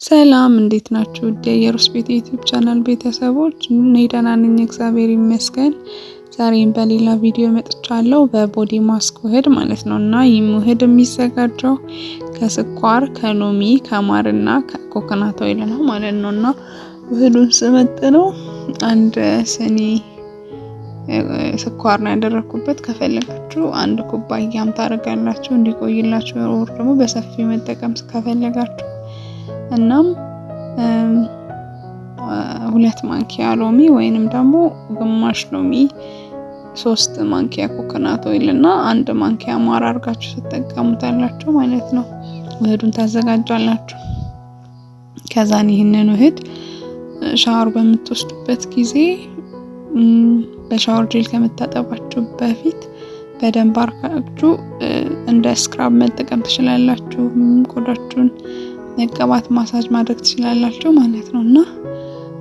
ሰላም እንዴት ናችሁ? የየሩስ ቤት ዩቲዩብ ቻናል ቤተሰቦች እኔ ደህና ነኝ፣ እግዚአብሔር ይመስገን። ዛሬም በሌላ ቪዲዮ መጥቻለሁ። በቦዲ ማስክ ውህድ ማለት ነው እና ይህ ውህድ የሚዘጋጀው ከስኳር፣ ከሎሚ፣ ከማርና ከኮኮናት ኦይል ነው ማለት ነው እና ውህዱን ስመጥነው አንድ ስኒ ስኳር ነው ያደረኩበት። ከፈለጋችሁ አንድ ኩባያም ታደርጋላችሁ እንዲቆይላችሁ፣ ወር ደግሞ በሰፊው መጠቀም ከፈለጋችሁ እናም 2 ማንኪያ ሎሚ ወይንም ደግሞ ግማሽ ሎሚ፣ 3 ማንኪያ ኮኮናት ኦይል እና 1 ማንኪያ ማር አድርጋችሁ ትጠቀሙታላችሁ ማለት ነው። ውህዱን ታዘጋጃላችሁ። ከዛን ይህንን ውህድ ሻወር በምትወስዱበት ጊዜ በሻወር ጄል ከመታጠባችሁ በፊት በደንብ አርጋችሁ እንደ ስክራብ መጠቀም ትችላላችሁ። ቆዳችሁን መቀባት ማሳጅ ማድረግ ትችላላችሁ ማለት ነውና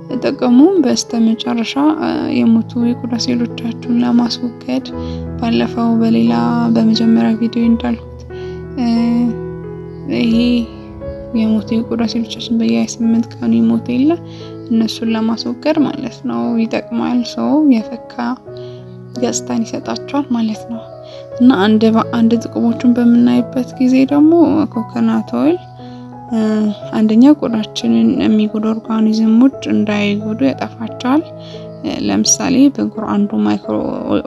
ተጠቀሙም። በስተመጨረሻ የሞቱ የቆዳ ሴሎቻችሁን ለማስወገድ ባለፈው በመጀመሪያ ቪዲዮ እንዳልኩት ይሄ የሞቱ የቆዳ ሴሎቻችን በየ8 ቀኑ ይሞቱ የለ እነሱን ለማስወገድ ማለት ነው ይጠቅማል። ሰው የፈካ ገጽታን ይሰጣቸዋል ማለት ነው እና አንድ ጥቅሞቹን በምናይበት ጊዜ ደግሞ ኮኮናት ኦይል አንደኛ ቆዳችንን የሚጎዱ ኦርጋኒዝሞች እንዳይጎዱ ያጠፋቸዋል። ለምሳሌ ብጉር አንዱ ማይክሮ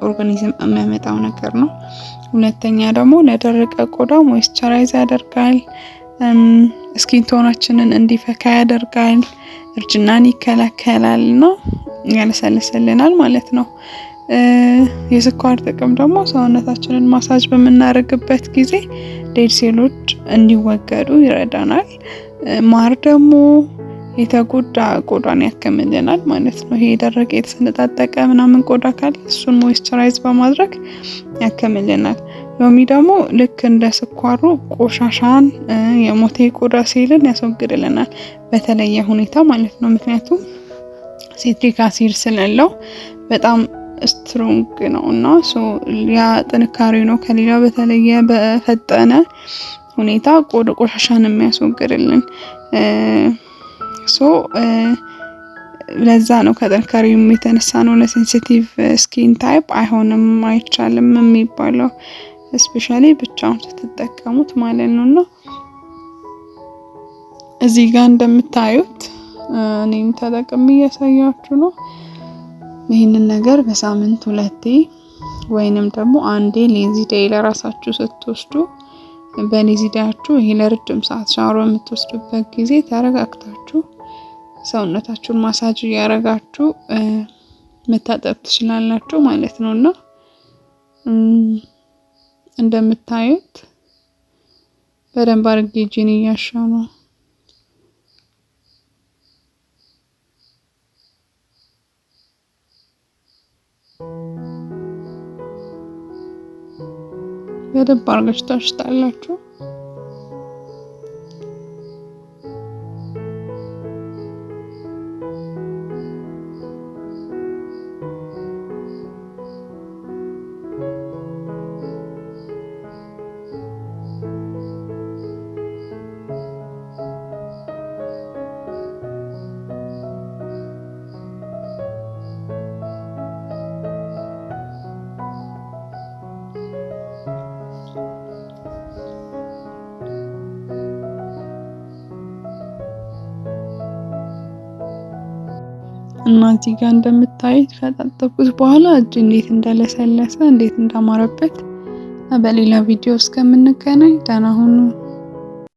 ኦርጋኒዝም የሚያመጣው ነገር ነው። ሁለተኛ ደግሞ ለደረቀ ቆዳ ሞይስቸራይዝ ያደርጋል። ስኪን ቶናችንን እንዲፈካ ያደርጋል። እርጅናን ይከላከላል እና ያለሰልስልናል ማለት ነው። የስኳር ጥቅም ደግሞ ሰውነታችንን ማሳጅ በምናደርግበት ጊዜ ዴድ ሴሎች እንዲወገዱ ይረዳናል። ማር ደግሞ የተጎዳ ቆዳን ያከምልናል ማለት ነው። ይሄ የደረቀ የተሰነጣጠቀ ምናምን ቆዳ ካለ እሱን ሞይስቸራይዝ በማድረግ ያከምልናል። ሎሚ ደግሞ ልክ እንደ ስኳሩ ቆሻሻን የሞተ ቆዳ ሴልን ያስወግድልናል በተለየ ሁኔታ ማለት ነው። ምክንያቱም ሲትሪክ አሲድ ስላለው በጣም ስትሮንግ ነው እና ያ ጥንካሬ ነው ከሌላ በተለየ በፈጠነ ሁኔታ ቆሻሻን የሚያስወግድልን። ለዛ ነው ከጥንካሬው የተነሳ ነው ለሴንሲቲቭ ስኪን ታይፕ አይሆንም አይቻልም የሚባለው ስፔሻሊ ብቻውን ስትጠቀሙት ማለት ነውና እዚህ ጋር እንደምታዩት እኔም ተጠቅሜ እያሳያችሁ ነው። ይህንን ነገር በሳምንት 2 ወይንም ደግሞ አንዴ ሌዚ ዴይ ለራሳችሁ ስትወስዱ በሌዚ ዴያችሁ ይሄ ለረጅም ሰዓት ሻወር በምትወስዱበት ጊዜ ተረጋግታችሁ ሰውነታችሁን ማሳጅ ያረጋችሁ መታጠብ ትችላላችሁ ማለት ነውና እንደምታዩት በደንብ አድርጌ እጄን እያሻው ነው። በደንብ አድርጋችሁ ታሽታላችሁ። እና እዚህ ጋር እንደምታዩት ከታጠብኩት በኋላ እጅ እንዴት እንደለሰለሰ እንዴት እንዳማረበት በሌላ ቪዲዮ እስከምንገናኝ ደህና ሁኑ።